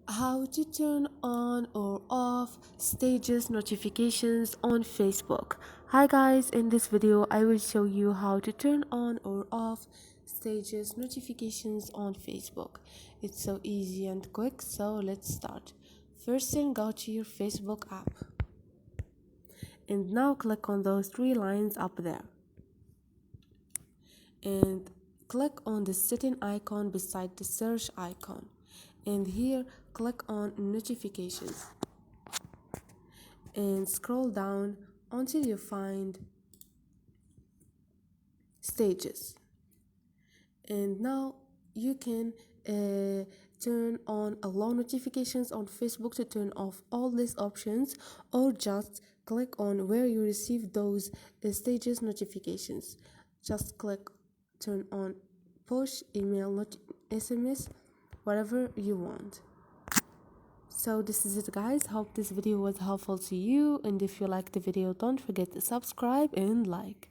How to turn on or off status notifications on Facebook. Hi guys, in this video I will show you how to turn on or off status notifications on Facebook. It's so easy and quick, so let's start. First thing, go to your Facebook app and now click on those three lines up there and click on the setting icon beside the search icon, and here click on notifications and scroll down until you find stages. And now you can turn on allow notifications on Facebook to turn off all these options, or just click on where you receive those stages notifications. Just click turn on push, email, not SMS, whatever you want. So this is it guys, hope this video was helpful to you, and if you like the video don't forget to subscribe and like.